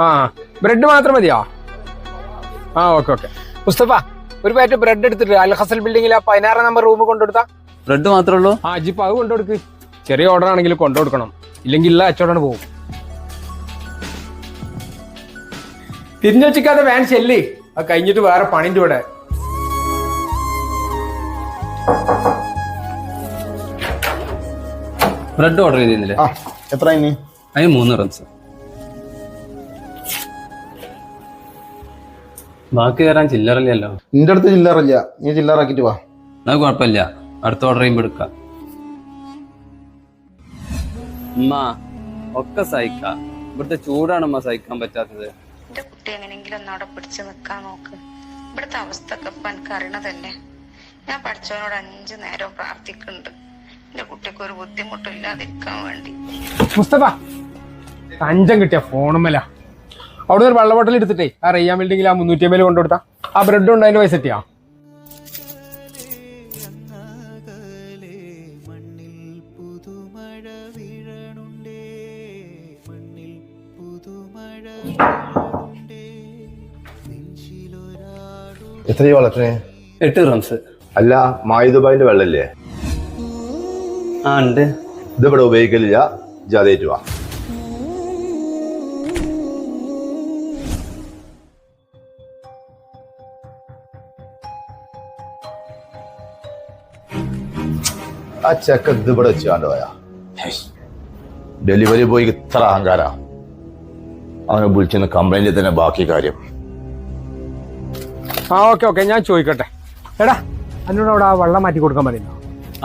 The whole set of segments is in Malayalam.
ആ ബ്രെഡ് മാത്രം മതിയോ? ആ ഓക്കെ ഓക്കെ. മുസ്തഫ ഒരു പാക്കറ്റ് ബ്രെഡ് എടുത്തിട്ട് അൽ ഹസൽ ബിൽഡിംഗിൽ 16 നമ്പർ റൂം കൊണ്ടുകൊടുത്താ. ബ്രെഡ് മാത്രമേ ഉള്ളൂ? ആ ജിപ്പ് അത് കൊണ്ടുകൊടുക്ക്. ചെറിയ ഓർഡർ ആണെങ്കിൽ കൊണ്ടുകൊടുക്കണം, ഇല്ലെങ്കിൽ ഇല്ല അച്ചോടാണ് പോകും. തിരിഞ്ഞു വെച്ചിക്കാതെ വാൻ ചെല്ലി, അത് കഴിഞ്ഞിട്ട് വേറെ പണിന്റെ ഇവിടെ. ബ്രെഡ് ഓർഡർ ചെയ്തിരുന്നില്ലേ? എത്ര ഇനി? അതിന് 3 റംസ്. ബാക്കി തരാൻ ചില്ലറല്ലോ. നിന്റെ അടുത്ത് ചില്ലറില്ല, നീ ചില്ലറാക്കിട്ട് വാ. അത് കുഴപ്പമില്ല, അടുത്ത ഓർഡർ ചെയ്യുമ്പോ എടുക്കാം. ഉമ്മ ഒക്കെ സഹിക്കാം, ഇവിടുത്തെ ചൂടാണ് ഉമ്മ സഹിക്കാൻ പറ്റാത്തത്. എന്റെ കുട്ടി എങ്ങനെങ്കിലും ഒന്നവിടെ പിടിച്ചു നിക്കാൻ നോക്ക്. ഇവിടുത്തെ അവസ്ഥ ഒക്കെ ഇപ്പൊ എനിക്ക് അറിയണതല്ലേ. ഞാൻ പഠിച്ചവനോട് 5 നേരം പ്രാർത്ഥിക്കുന്നുണ്ട് എന്റെ കുട്ടിക്ക് ഒരു ബുദ്ധിമുട്ടും ഇല്ലാതിരിക്കാൻ വേണ്ടി. മുസ്തഫ അഞ്ചം കിട്ടിയ ഫോണുമല്ല. അവിടെ ഒരു വെള്ള ബോട്ടൽ എടുത്തിട്ടേ ആ റയ്യാൻ ബിൽഡിംഗിൽ ആ 350 കൊണ്ടുകൊടുത്താ. ആ ബ്രെഡ് ഉണ്ട്, അതിന്റെ പൈസ എത്തിയാ? എത്രയോ വളത്തിന്? 8 റംസ്. അല്ല, മായുദുബായിന്റെ വെള്ളല്ലേ? ആ ഉണ്ട്. ഇതിവിടെ ഉപയോഗിക്കലില്ല, ജാതേറ്റ് വാ. ആ ചെക്ക ഇതിവിടെ വെച്ച് കണ്ടുപോയാ. ഡെലിവറി ബോയ്ക്ക് ഇത്ര അഹങ്കാര. അവനെ വിളിച്ചെന്ന് കംപ്ലൈന്റ് തന്നെ ബാക്കി കാര്യം. ആ ഓക്കെ ഓക്കെ, ഞാൻ ചോദിക്കട്ടെ. എടാ എന്നോട് അവിടെ ആ വെള്ളം മാറ്റി കൊടുക്കാൻ പറയുന്നോ?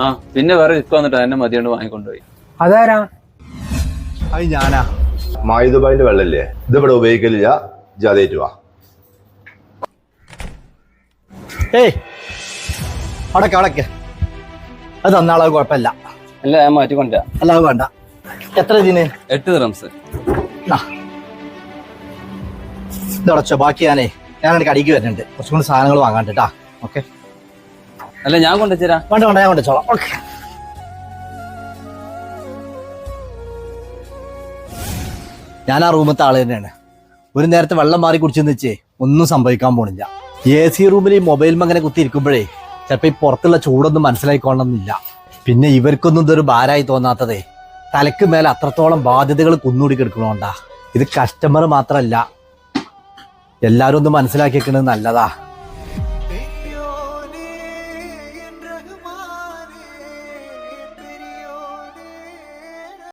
ആ പിന്നെ വേറെ റിസ്ക് വന്നിട്ട് എന്നെ മതിയോണ്ട് വാങ്ങിക്കൊണ്ടുപോയി. അതാരാ? അത് ഞാനാ. മായുദുബായിന്റെ വെള്ളല്ലേ? ഇതിവിടെ ഉപയോഗിക്കലില്ല, ജാതേറ്റ് വാ. ഏയ് അടക്ക അടക്ക്, അത് തന്നാളത് കുഴപ്പമില്ല. അല്ല ഞാൻ മാറ്റിക്കൊണ്ട. അല്ല അത് വേണ്ട. എത്ര ഇതിന്? 8 റംസ്. ഇതടച്ചോ, ബാക്കി ഞാനെനിക്ക് അടിക്ക് വരുന്നുണ്ട്. കുറച്ചും കൂടി സാധനങ്ങൾ വാങ്ങാണ്ട് കേട്ടാ. ഓക്കെ. അല്ല ഞാൻ കൊണ്ടുവച്ചരാ. വേണ്ട വേണ്ട, ഞാൻ കൊണ്ടുവച്ചോളാം. ഓക്കെ. ഞാൻ ആ റൂമത്തെ ആള് തന്നെയാണ്. ഒരു നേരത്തെ വെള്ളം മാറി കുടിച്ചെന്ന് വെച്ചേ ഒന്നും സംഭവിക്കാൻ പോണില്ല. AC റൂമിൽ ഈ മൊബൈൽ അങ്ങനെ കുത്തിയിരിക്കുമ്പോഴേ ചിലപ്പോൾ ഈ പുറത്തുള്ള ചൂടൊന്നും മനസ്സിലായിക്കൊള്ളണമെന്നില്ല. പിന്നെ ഇവർക്കൊന്നും ഇതൊരു ഭാരമായി തോന്നാത്തതേ തലക്ക് മേലെ അത്രത്തോളം ബാധ്യതകൾ കുന്നൂടി കിടക്കണോണ്ടാ. ഇത് കസ്റ്റമർ മാത്രമല്ല, എല്ലാവരും ഒന്ന് മനസ്സിലാക്കി വെക്കുന്നത് നല്ലതാ.